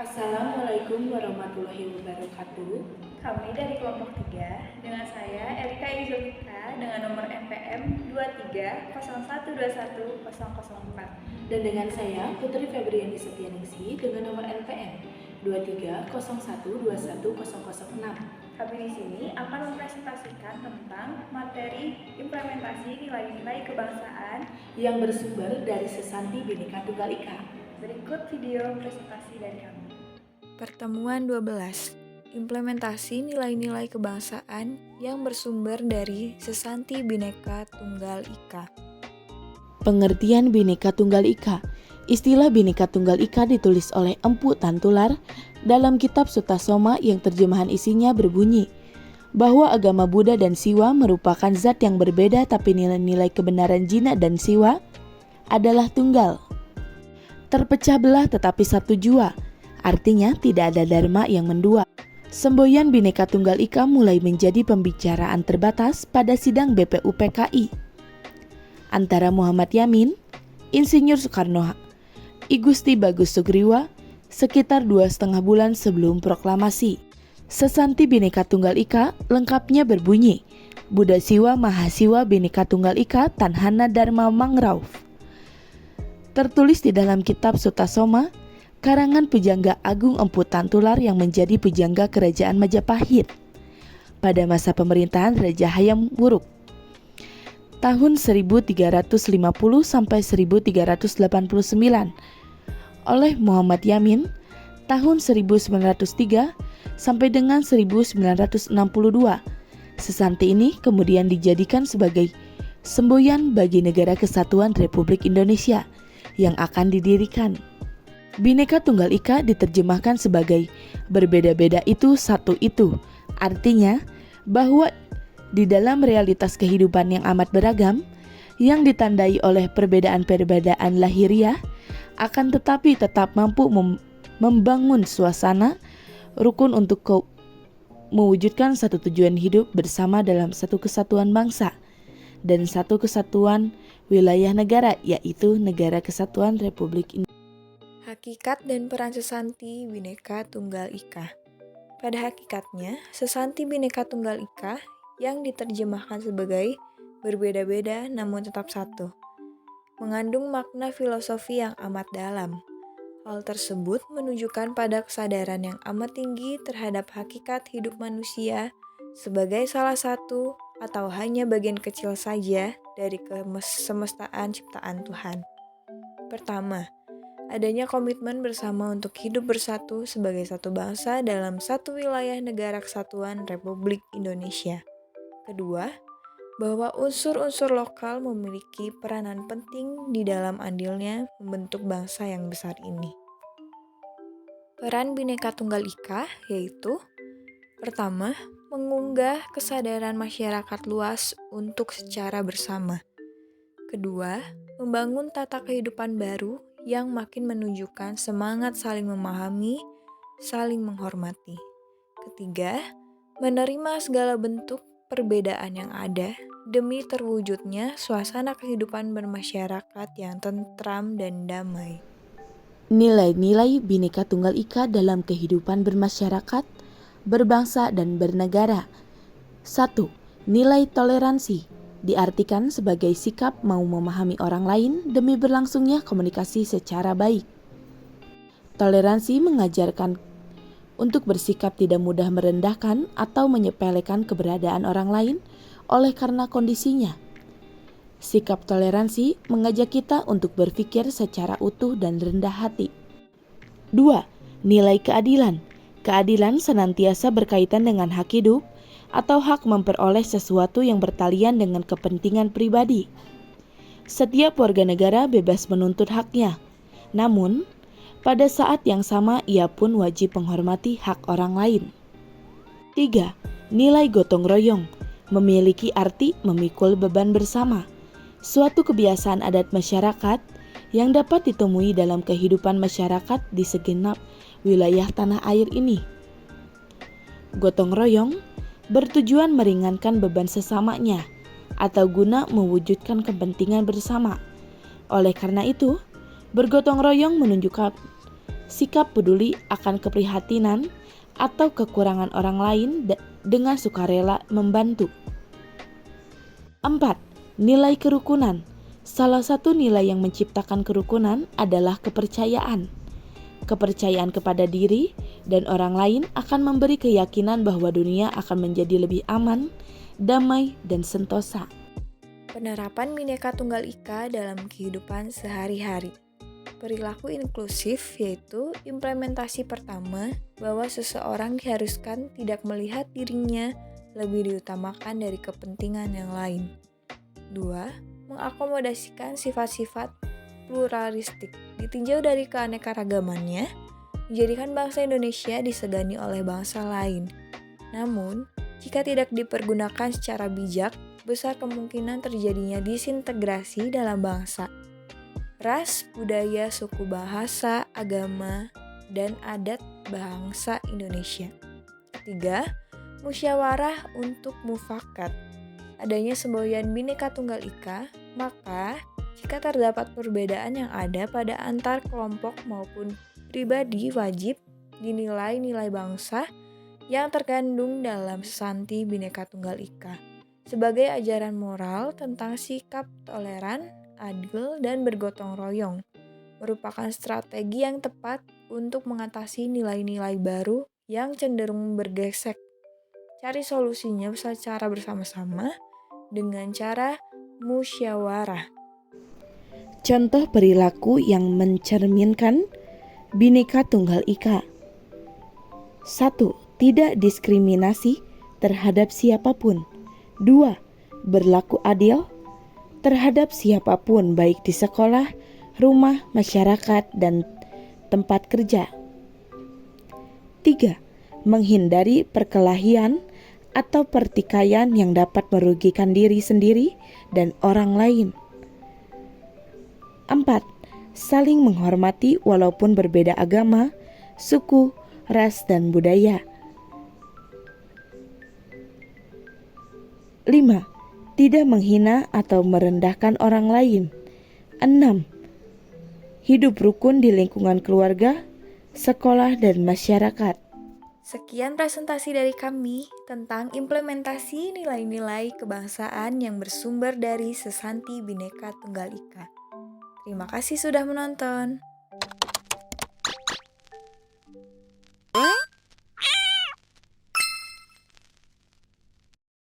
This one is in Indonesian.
Assalamualaikum warahmatullahi wabarakatuh. Kami dari kelompok 3 dengan saya Erika Izulika dengan nomor NPM 2301210004. Dan dengan saya Putri Febriani Setianingsi dengan nomor NPM 2301210006. Kami di sini akan mempresentasikan tentang materi implementasi nilai-nilai kebangsaan yang bersumber dari Sesanti Bhinneka Tunggal Ika. Berikut video presentasi dari kami. Pertemuan 12. Implementasi nilai-nilai kebangsaan yang bersumber dari Sesanti Bhinneka Tunggal Ika. Pengertian Bhinneka Tunggal Ika. Istilah Bhinneka Tunggal Ika ditulis oleh Empu Tantular dalam kitab Sutasoma yang terjemahan isinya berbunyi bahwa agama Buddha dan Siwa merupakan zat yang berbeda, tapi nilai-nilai kebenaran Jina dan Siwa adalah tunggal. Terpecah belah tetapi satu jua, artinya tidak ada dharma yang mendua. Semboyan Bhinneka Tunggal Ika mulai menjadi pembicaraan terbatas pada sidang BPUPKI antara Muhammad Yamin, Insinyur Soekarno, I Gusti Bagus Sugriwa sekitar 2,5 bulan sebelum proklamasi. Sesanti Bhinneka Tunggal Ika lengkapnya berbunyi Buddha Siwa Mahasiwa Bhinneka Tunggal Ika Tanhana Dharma Mangrauf. Tertulis di dalam kitab Sutasoma karangan Pujangga Agung Empu Tantular yang menjadi pujangga Kerajaan Majapahit pada masa pemerintahan Raja Hayam Wuruk tahun 1350 sampai 1389 oleh Muhammad Yamin tahun 1903 sampai dengan 1962. Sesanti ini kemudian dijadikan sebagai semboyan bagi Negara Kesatuan Republik Indonesia yang akan didirikan. Bhinneka Tunggal Ika diterjemahkan sebagai berbeda-beda itu satu itu. Artinya bahwa di dalam realitas kehidupan yang amat beragam, yang ditandai oleh perbedaan-perbedaan lahiriah, akan tetapi tetap mampu membangun suasana rukun untuk mewujudkan satu tujuan hidup bersama dalam satu kesatuan bangsa dan satu kesatuan wilayah negara, yaitu Negara Kesatuan Republik Indonesia. Hakikat dan peran Sesanti Bhinneka Tunggal Ika. Pada hakikatnya, Sesanti Bhinneka Tunggal Ika yang diterjemahkan sebagai berbeda-beda namun tetap satu, mengandung makna filosofi yang amat dalam. Hal tersebut menunjukkan pada kesadaran yang amat tinggi terhadap hakikat hidup manusia sebagai salah satu atau hanya bagian kecil saja dari kesemestaan ciptaan Tuhan. Pertama, adanya komitmen bersama untuk hidup bersatu sebagai satu bangsa dalam satu wilayah Negara Kesatuan Republik Indonesia. Kedua, bahwa unsur-unsur lokal memiliki peranan penting di dalam andilnya membentuk bangsa yang besar ini. Peran Bhinneka Tunggal Ika yaitu: pertama, mengunggah kesadaran masyarakat luas untuk secara bersama. Kedua, membangun tata kehidupan baru yang makin menunjukkan semangat saling memahami, saling menghormati. Ketiga, menerima segala bentuk perbedaan yang ada demi terwujudnya suasana kehidupan bermasyarakat yang tentram dan damai. Nilai-nilai Bhinneka Tunggal Ika dalam kehidupan bermasyarakat, berbangsa dan bernegara. 1. Nilai toleransi diartikan sebagai sikap mau memahami orang lain demi berlangsungnya komunikasi secara baik. Toleransi mengajarkan untuk bersikap tidak mudah merendahkan atau menyepelekan keberadaan orang lain oleh karena kondisinya. Sikap toleransi mengajak kita untuk berpikir secara utuh dan rendah hati. 2. Nilai keadilan. Keadilan senantiasa berkaitan dengan hak hidup atau hak memperoleh sesuatu yang bertalian dengan kepentingan pribadi. Setiap warga negara bebas menuntut haknya, namun pada saat yang sama ia pun wajib menghormati hak orang lain. 3. Nilai gotong royong memiliki arti memikul beban bersama, suatu kebiasaan adat masyarakat yang dapat ditemui dalam kehidupan masyarakat di segenap wilayah tanah air ini. Gotong royong bertujuan meringankan beban sesamanya atau guna mewujudkan kepentingan bersama. Oleh karena itu, bergotong royong menunjukkan sikap peduli akan keprihatinan atau kekurangan orang lain dengan sukarela membantu. 4. Nilai kerukunan. Salah satu nilai yang menciptakan kerukunan adalah kepercayaan. Kepercayaan kepada diri dan orang lain akan memberi keyakinan bahwa dunia akan menjadi lebih aman, damai, dan sentosa. Penerapan Bhinneka Tunggal Ika dalam kehidupan sehari-hari. Perilaku inklusif yaitu implementasi pertama bahwa seseorang diharuskan tidak melihat dirinya lebih diutamakan dari kepentingan yang lain. 2. Mengakomodasikan sifat-sifat pluralistik ditinjau dari keanekaragamannya, menjadikan bangsa Indonesia disegani oleh bangsa lain. Namun, jika tidak dipergunakan secara bijak, besar kemungkinan terjadinya disintegrasi dalam bangsa. Ras, budaya, suku, bahasa, agama, dan adat bangsa Indonesia. 3. Musyawarah untuk mufakat. Adanya semboyan Bhinneka Tunggal Ika, maka jika terdapat perbedaan yang ada pada antar kelompok maupun pribadi wajib dinilai nilai bangsa yang terkandung dalam Sesanti Bhinneka Tunggal Ika sebagai ajaran moral tentang sikap toleran, adil, dan bergotong royong, merupakan strategi yang tepat untuk mengatasi nilai-nilai baru yang cenderung bergesek. Cari solusinya secara bersama-sama dengan cara musyawarah. Contoh perilaku yang mencerminkan Bhinneka Tunggal Ika. 1. Tidak diskriminasi terhadap siapapun. 2. Berlaku adil terhadap siapapun baik di sekolah, rumah, masyarakat, dan tempat kerja. 3. Menghindari perkelahian atau pertikaian yang dapat merugikan diri sendiri dan orang lain. 4. Saling menghormati walaupun berbeda agama, suku, ras, dan budaya. 5. Tidak menghina atau merendahkan orang lain. 6. Hidup rukun di lingkungan keluarga, sekolah, dan masyarakat. Sekian presentasi dari kami tentang implementasi nilai-nilai kebangsaan yang bersumber dari Sesanti Bhinneka Tunggal Ika. Terima kasih sudah menonton.